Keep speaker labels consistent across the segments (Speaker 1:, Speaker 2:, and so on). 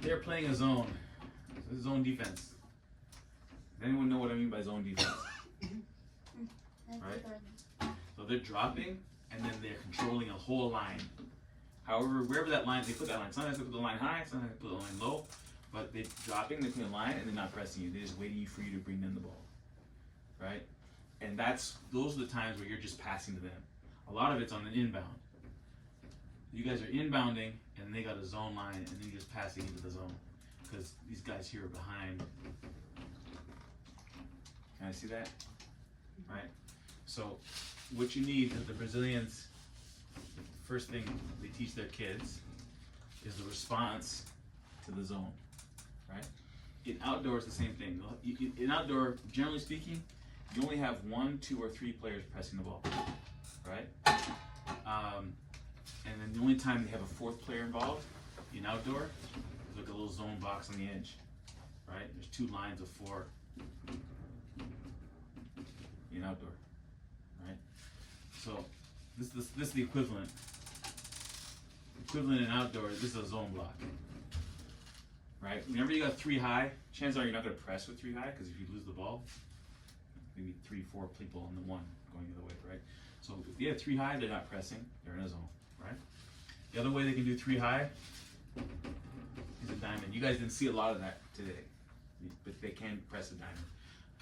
Speaker 1: they're playing a zone. This is zone defense. Does anyone know what I mean by zone defense? Right? So they're dropping, and then they're controlling a whole line. However, wherever that line, they put that line. Sometimes they put the line high, sometimes they put the line low. But they're dropping, they're putting a line, and they're not pressing you. They're just waiting for you to bring them the ball. Right? And those are the times where you're just passing to them. A lot of it's on the inbound. You guys are inbounding, and they got a zone line, and then you're just passing into the zone. Because these guys here are behind. Can I see that? Right? So what you need is the Brazilians, the first thing they teach their kids is the response to the zone. Right? In outdoor, it's the same thing. In outdoor, generally speaking, you only have 1, 2, or 3 players pressing the ball. Right? And then the only time they have a 4th player involved in outdoor is like a little zone box on the edge. Right? There's 2 lines of 4 in outdoor. Right? So this is the equivalent. Equivalent in outdoor, this is a zone block. Right? Whenever you got 3 high, chances are you're not going to press with 3 high, because if you lose the ball, maybe 3, 4 people on the 1 going the other way, right? So if they have 3 high, they're not pressing, they're in a zone, right? The other way they can do 3 high is a diamond. You guys didn't see a lot of that today, but they can press a diamond.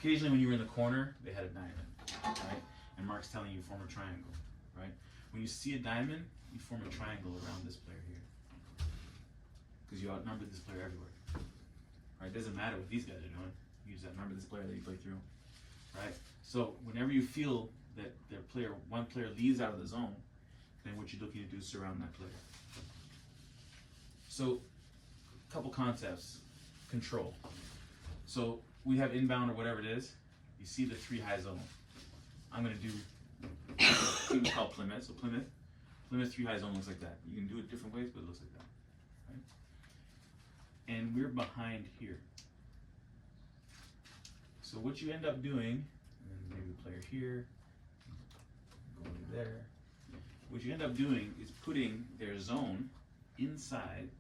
Speaker 1: Occasionally when you were in the corner, they had a diamond, right? And Mark's telling you form a triangle, right? When you see a diamond, you form a triangle around this player here, because you outnumber this player everywhere. Right? It doesn't matter what these guys are doing. You just outnumber this player that you play through. Right? So whenever you feel that one player leaves out of the zone, then what you're looking to do is surround that player. So a couple concepts. Control. So we have inbound or whatever it is. You see the 3 high zone. I'm going to do a team called Plymouth. So Plymouth 3 high zone looks like that. You can do it different ways, but it looks like that. And we're behind here. So what you end up doing, and maybe the player here, going there. What you end up doing is putting their zone inside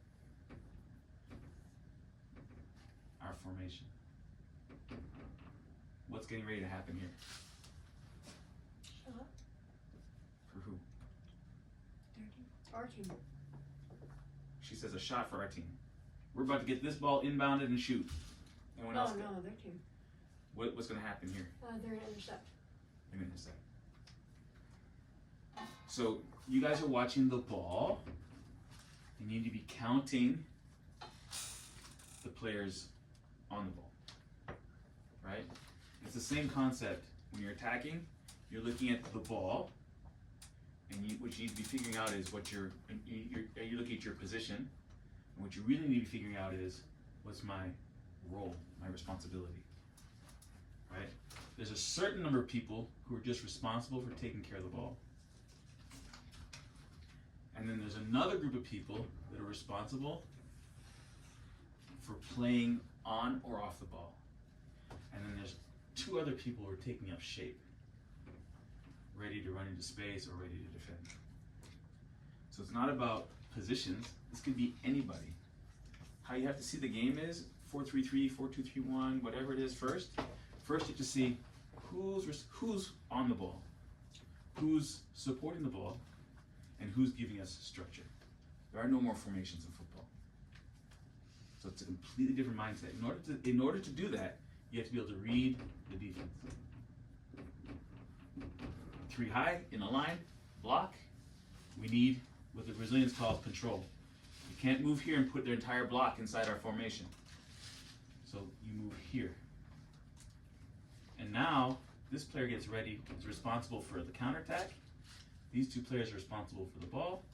Speaker 1: our formation. What's getting ready to happen here?
Speaker 2: Shot.
Speaker 1: For who?
Speaker 2: Our team.
Speaker 1: She says a shot for our team. We're about to get this ball inbounded and shoot. Anyone else?
Speaker 2: No, their team.
Speaker 1: What's going to happen here?
Speaker 2: They're going to intercept.
Speaker 1: They're going to intercept. So you guys are watching the ball, and you need to be counting the players on the ball. Right? It's the same concept. When you're attacking, you're looking at the ball, and what you need to be figuring out is you look at your position. And what you really need to be figuring out is, what's my role, my responsibility, right? There's a certain number of people who are just responsible for taking care of the ball. And then there's another group of people that are responsible for playing on or off the ball. And then there's 2 other people who are taking up shape, ready to run into space or ready to defend. So it's not about positions. This could be anybody. How you have to see the game is 4-3-3, 4-2-3-1, whatever it is first. First you have to see who's on the ball, who's supporting the ball, and who's giving us structure. There are no more formations in football. So it's a completely different mindset. In order to do that, you have to be able to read the defense. 3 high, in a line, block. We need what the Brazilians call control. You can't move here and put their entire block inside our formation. So you move here. And now, this player gets ready, is responsible for the counterattack. These 2 players are responsible for the ball.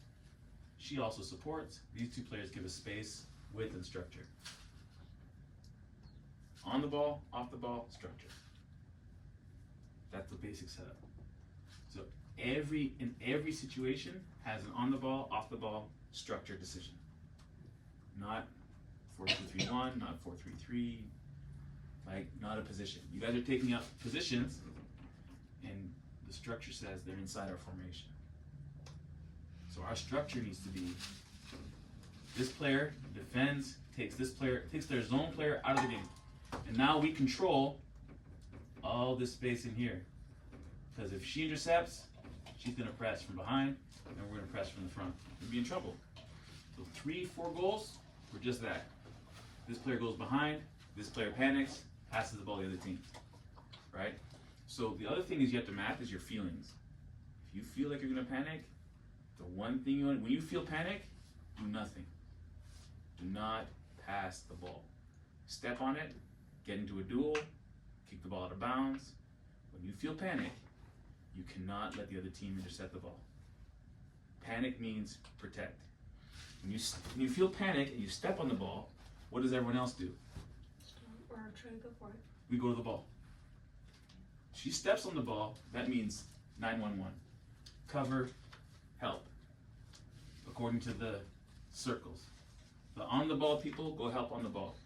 Speaker 1: She also supports. These 2 players give us space, width, and structure. On the ball, off the ball, structure. That's the basic setup. So in every situation has an on the ball, off the ball, structure decision. Not 4-2-3-1, not 4-3-3, like not a position. You guys are taking up positions, and the structure says they're inside our formation. So our structure needs to be, this player defends, takes their zone player out of the game. And now we control all this space in here. Because if she intercepts, she's going to press from behind, and we're going to press from the front. We'll be in trouble. So 3-4 goals, we're just that. This player goes behind, this player panics, passes the ball to the other team. Right? So the other thing is you have to map is your feelings. If you feel like you're going to panic, the one thing when you feel panic, do nothing. Do not pass the ball. Step on it, get into a duel, kick the ball out of bounds. When you feel panic, you cannot let the other team intercept the ball. Panic means protect. When you feel panic and you step on the ball, what does everyone else do?
Speaker 2: Or try to go for it.
Speaker 1: We go to the ball. She steps on the ball, that means 911. Cover, help. According to the circles. The on the ball people go help on the ball.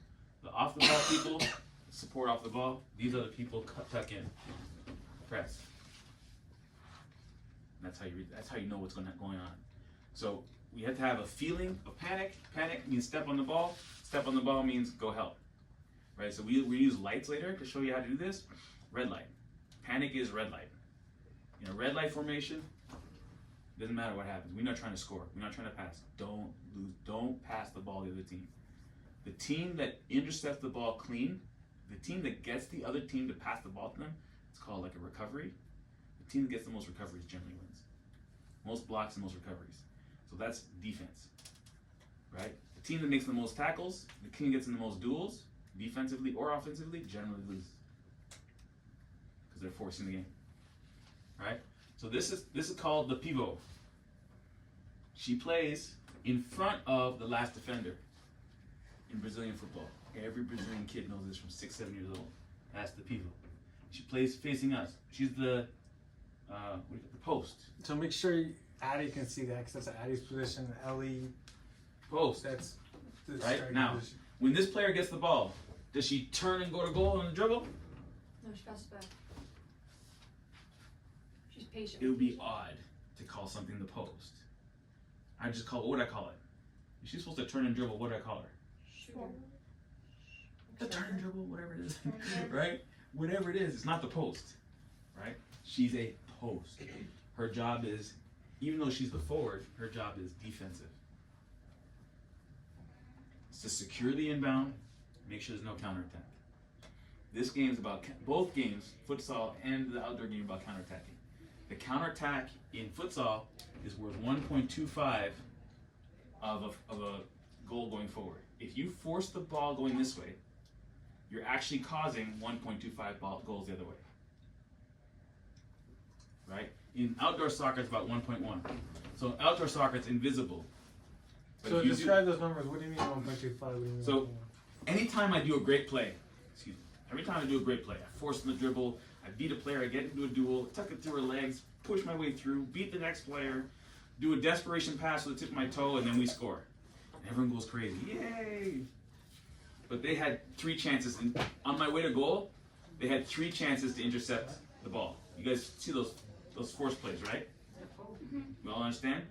Speaker 1: The off the ball people support off the ball. These other people tuck in. Press. And that's how you know what's going on. So we have to have a feeling of panic. Panic means step on the ball. Step on the ball means go help. Right? So we use lights later to show you how to do this. Red light. Panic is red light. In a red light formation, doesn't matter what happens. We're not trying to score. We're not trying to pass. Don't lose. Don't pass the ball to the other team. The team that intercepts the ball clean, the team that gets the other team to pass the ball to them, it's called like a recovery. The team that gets the most recoveries generally wins. Most blocks and most recoveries. So that's defense, right? The team that makes the most tackles, the team that gets in the most duels, defensively or offensively, generally loses because they're forcing the game, right? So this is called the pivot. She plays in front of the last defender in Brazilian football. Every Brazilian kid knows this from 6-7 years old. That's the pivot. She plays facing us. She's the post.
Speaker 3: So make sure Addie can see that because that's Addie's position. Ellie
Speaker 1: post.
Speaker 3: That's the
Speaker 1: right now.
Speaker 3: Position.
Speaker 1: When this player gets the ball, does she turn and go to goal on the dribble?
Speaker 2: No, she passes back. She's patient.
Speaker 1: It would be odd to call something the post. I just call it. What would I call it? If she's supposed to turn and dribble, what do I call her?
Speaker 2: Shooter.
Speaker 1: The turn and dribble, whatever it is, right? Whatever it is, it's not the post, right? She's a post. Her job is, even though she's the forward, her job is defensive. It's to secure the inbound, make sure there's no counterattack. This game is about, both games, futsal and the outdoor game, about counterattacking. The counterattack in futsal is worth 1.25 of a goal going forward. If you force the ball going this way, you're actually causing 1.25 goals the other way. Right? In outdoor soccer, it's about 1.1. So outdoor soccer, it's invisible. But
Speaker 3: so describe those numbers. What do you mean 1.25? What do you mean?
Speaker 1: So anytime I do a great play, every time I do a great play, I force the dribble, I beat a player, I get into a duel, tuck it through her legs, push my way through, beat the next player, do a desperation pass with the tip of my toe, and then we score. And everyone goes crazy. Yay! But they had 3 chances. And on my way to goal, they had 3 chances to intercept the ball. You guys see those force plays, right? You all understand?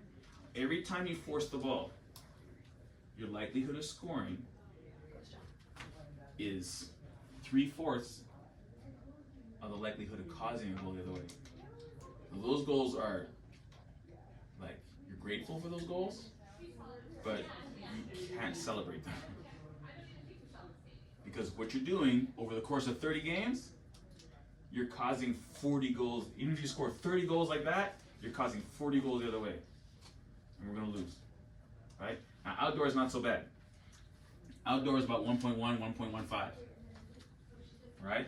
Speaker 1: Every time you force the ball, your likelihood of scoring is 3/4 of the likelihood of causing a goal the other way. Now, those goals are like, you're grateful for those goals, but you can't celebrate them. Because what you're doing over the course of 30 games, you're causing 40 goals. Even if you score 30 goals like that, you're causing 40 goals the other way. And we're going to lose. Right? Now, outdoor is not so bad. Outdoor is about 1.1, 1.15. Right?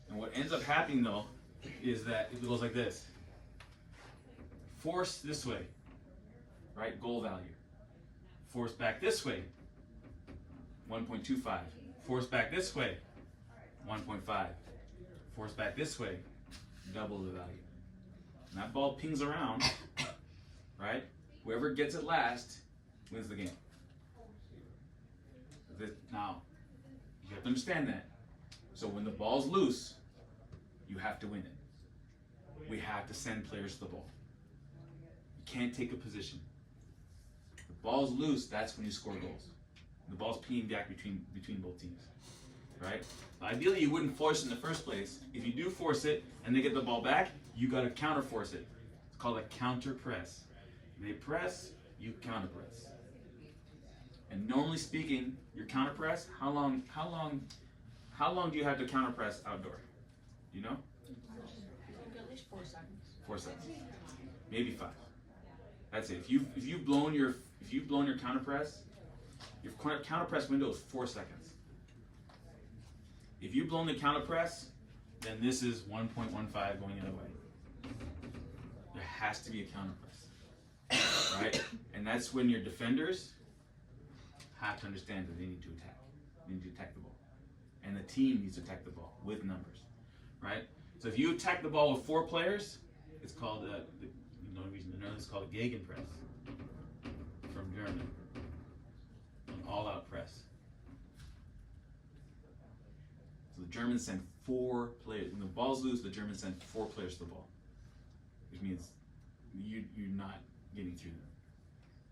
Speaker 1: And what ends up happening, though, is that it goes like this. Force this way. Right? Goal value. Force back this way. 1.25. Force back this way. 1.5. Force back this way. Double the value. And that ball pings around, right? Whoever gets it last wins the game. Now, you have to understand that. So when the ball's loose, you have to win it. We have to send players to the ball. You can't take a position. The ball's loose, that's when you score goals. The ball's peeing back between both teams, right? Ideally, you wouldn't force it in the first place. If you do force it and they get the ball back, you got to counter force it. It's called a counter press. They press, you counter press. And normally speaking, your counter press, how long do you have to counter press outdoor? Do you know?
Speaker 2: At least 4 seconds.
Speaker 1: 4 seconds, maybe 5. That's it. If you've blown your counter press, your counter press window is 4 seconds. If you've blown the counter press, then this is 1.15 going the other way. There has to be a counter press, right? And that's when your defenders have to understand that they need to attack. They need to attack the ball, and the team needs to attack the ball with numbers, right? So if you attack the ball with 4 players, it's called it's called a Gegenpress from German, an all-out press. So the Germans send 4 players. When the ball's loose, the Germans send 4 players to the ball, which means you're not getting through them,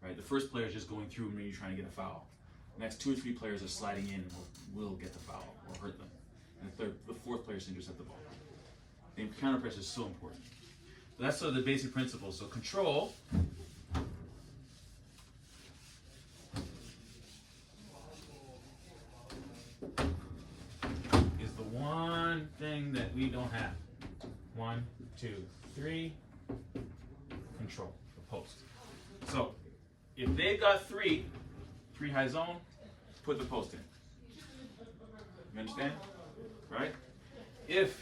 Speaker 1: right? The first player is just going through when you're trying to get a foul. The next 2 or 3 players are sliding in and will get the foul or hurt them. And the 4th player is to intercept the ball. The counter press is so important. So that's sort of the basic principles. So control is the one thing that we don't have. 1, 2, 3. Control, the post. So if they've got 3 high zone, put the post in. You understand? Right? If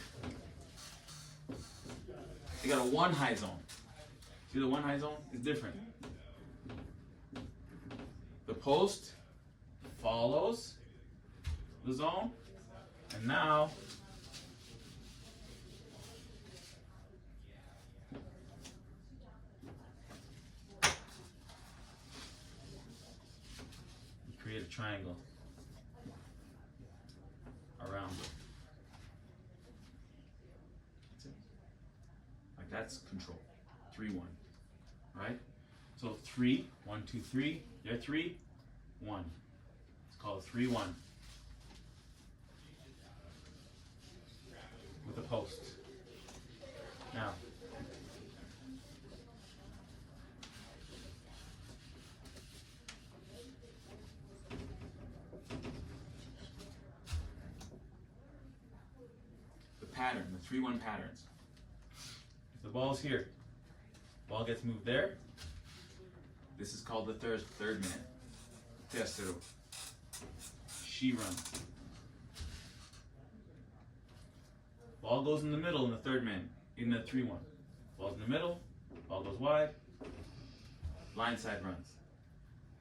Speaker 1: they got a 1 high zone, see the 1 high zone is different. The post follows the zone, and now you create a triangle around it. That's it. Like that's control. 3-1. Right? So 3, 1, 2, 3. There 3, 1. It's called 3-1. With a post. Now the pattern, the 3-1 patterns. If the ball's here, ball gets moved there. This is called the third man. Terceiro. She runs. Ball goes in the middle in the third man, in the 3-1. Ball's in the middle, ball goes wide, blindside runs.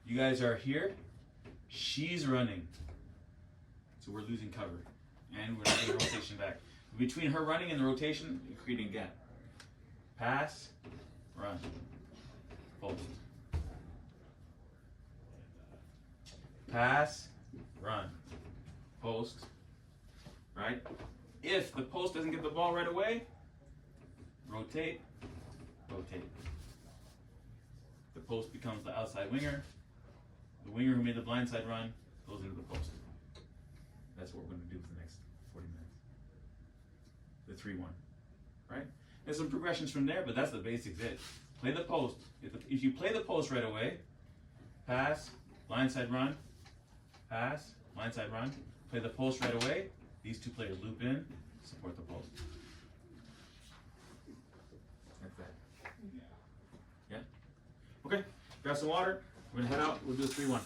Speaker 1: You guys are here, she's running. So we're losing cover. And we're not getting rotation back. Between her running and the rotation, you're creating a gap. Pass, run, post. Pass, run, post, right? If the post doesn't get the ball right away, rotate, rotate. The post becomes the outside winger. The winger who made the blindside run goes into the post. That's what we're going to do for the next 40 minutes. The 3-1, right? There's some progressions from there, but that's the basics. It. Play the post. If you play the post right away, pass, blindside run, pass, blindside run, play the post right away, these 2 players loop in, support the post. That's that. Yeah? Okay, grab some water. We're going to head out. We'll do a 3-1.